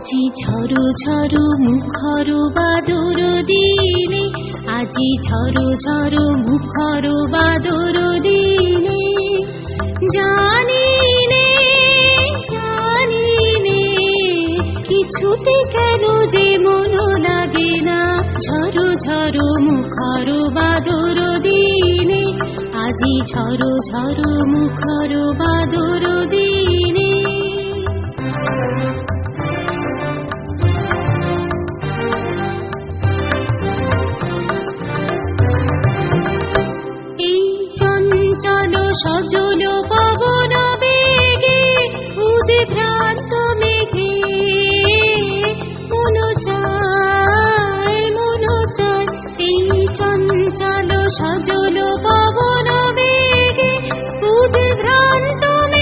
আজি ঝড়ো ঝড়ো মুখর বাদর দিনে, আজি ঝড়ো ঝড়ো মুখর বাদর দিনে, জানি নে কিছুতে কেন যে মন লাগে না। ঝড়ো ঝড়ো মুখর বাদর দিনে, আজি ঝড়ো ঝড়ো মুখর বাদর